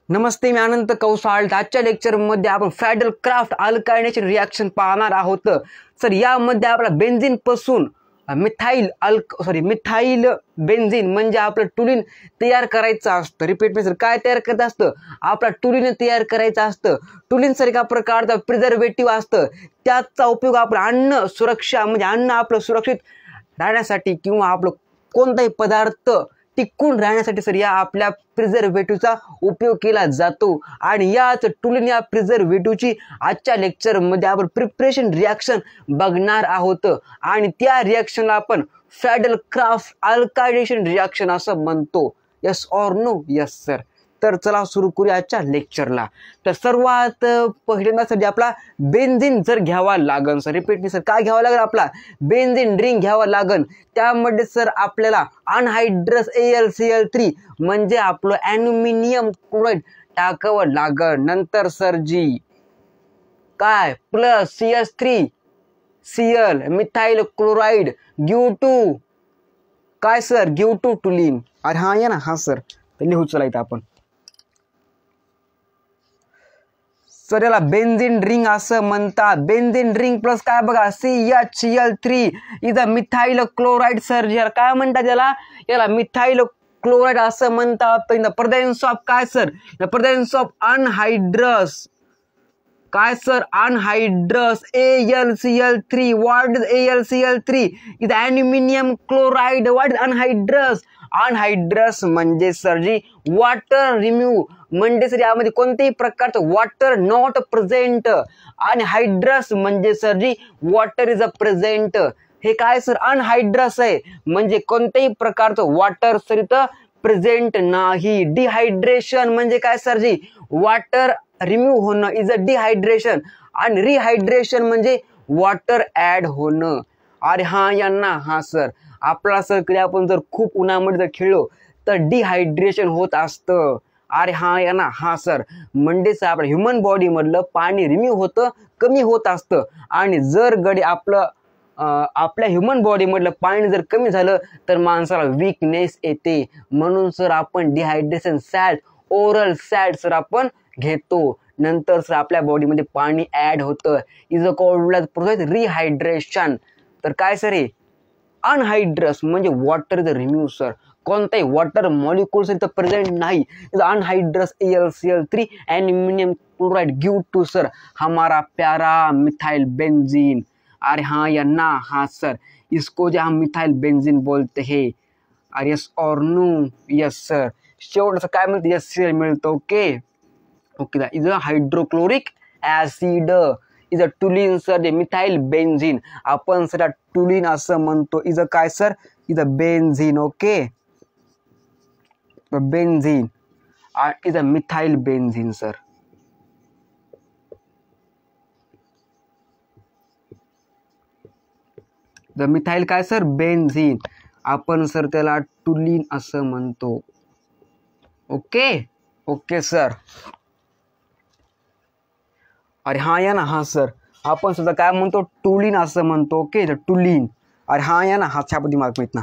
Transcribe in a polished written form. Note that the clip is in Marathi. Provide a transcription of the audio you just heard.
नमस्ते, मी अनंत कौसाळ. आजच्या लेक्चरमध्ये आपण फॅडल क्राफ्ट अल्कायनेशन रिॲक्शन पाहणार आहोत. सर यामध्ये आपला बेन्झीन पासून मिथाइल बेन्झीन म्हणजे आपलं टुलिन तयार करायचं असतं. रिपीट मी सर काय तयार करत असतं? आपला टुलिन तयार करायचं असतं. टुलिन सर एका प्रकारचा प्रिझर्वेटिव्ह असतं. त्याचा उपयोग आपण अन्न सुरक्षा म्हणजे अन्न आपलं सुरक्षित राहण्यासाठी किंवा आपलं कोणताही पदार्थ टिकून राहण्यासाठी सर या आपल्या प्रिझर्वेटिव्हचा उपयोग केला जातो. आणि याच टुलिन या प्रिझर्वेटिव्हची आजच्या लेक्चरमध्ये आपण प्रिपरेशन रिॲक्शन बघणार आहोत. आणि त्या रिॲक्शनला आपण फॅडल क्राफ्ट अल्कायनेशन रिॲक्शन असं म्हणतो. Yes or no? Yes sir. तर चला सुरू करूया आजच्या लेक्चरला. तर सर्वात पहिल्यांदासाठी आपला बेन्झीन जर घ्यावा लागन सर. रिपीट मी सर काय घ्यावं लागेल? आपला बेन्झीन रिंग घ्यावा लागन. त्यामध्ये सर आपल्याला अनहायड्रस AlCl3 म्हणजे आपलं ॲल्युमिनियम क्लोराईड टाकावं लागन. नंतर सर जी काय plus CH3Cl methyl chloride give to काय सर? Give to toluene. अरे हा या ना, हा सर लिहू चला इथं आपण. सर याला बेन्झीन रिंग असं म्हणतात. बेन्झीन रिंग प्लस काय बघा CHCl3 is a methyl chloride. Sir याला काय म्हणतात? याला मिथाइल क्लोराईड असं म्हणतात. इन द प्रेझेन्स ऑफ काय sir? In the presence of anhydrous काय sir? Anhydrous AlCl3. What is AlCl3? Is aluminium chloride. What is anhydrous? Anhydrous म्हणजे सर जी वॉटर रिम्यूव्ह म्हणजे सर यामध्ये कोणत्याही प्रकारचं वॉटर नॉट प्रेझेंट. आणि हायड्रस म्हणजे sir ji water is a present. हे काय सर? अनहायड्रस आहे म्हणजे कोणत्याही प्रकारचं वॉटर सर इथं प्रेझेंट नाही. डिहायड्रेशन म्हणजे काय सर जी वॉटर रिम्यूव्ह होणं इज अ डिहायड्रेशन. आणि रिहायड्रेशन म्हणजे वॉटर ऍड होणं. अरे हा यांना हा सर आपला सर कधी आपण जर खूप उन्हामध्ये जर खेळलो तर डिहायड्रेशन होत असतं. अरे हा या ना, हा सर म्हणजे आपल्या ह्युमन बॉडी मधलं पाणी रिम्यूव्ह होतं, कमी होत असतं. आणि जर गडी आपलं आपल्या ह्युमन बॉडी मधलं पाणी जर कमी झालं तर माणसाला वीकनेस येते. म्हणून सर आपण dehydration salt oral salt sir आपण घेतो. नंतर सर आपल्या बॉडीमध्ये पाणी ऍड होतं. Is a called process rehydration. तर काय सर हे अनहायड्रस म्हणजे वॉटर इज रिम्यूव्ह सर. कोणताही वॉटर मॉलिक्युल्स इथं प्रेझेंट नाही. Anhydrous AlCl3 aluminium chloride give to sir हमारा प्यारा मिथाइल बेन्जीन. अरे हाँ या ना, हाँ सर इसको जो हम मिथाइल बेन्जीन बोलते हैं. अरे यस और नो? Yes sir. शेवटचं काय म्हणते? यस सर मिळतं. Okay okay. Is a hydrochloric acid is a toluene sir. जे मिथाइल बेन्झीन आपण सर टुलिन असं म्हणतो. इज अ काय sir? Is a benzene. Okay benzene is a methyl benzene sir. The methyl काय सर? बेन्झीन. आपण सर त्याला टुलिन असं म्हणतो. Okay okay sir. अरे हा या ना, हा सर आपण सुद्धा काय म्हणतो? टुलिन असं म्हणतो. ओके टुलिन. अरे हा या ना, हा छापती मार्क माहित ना.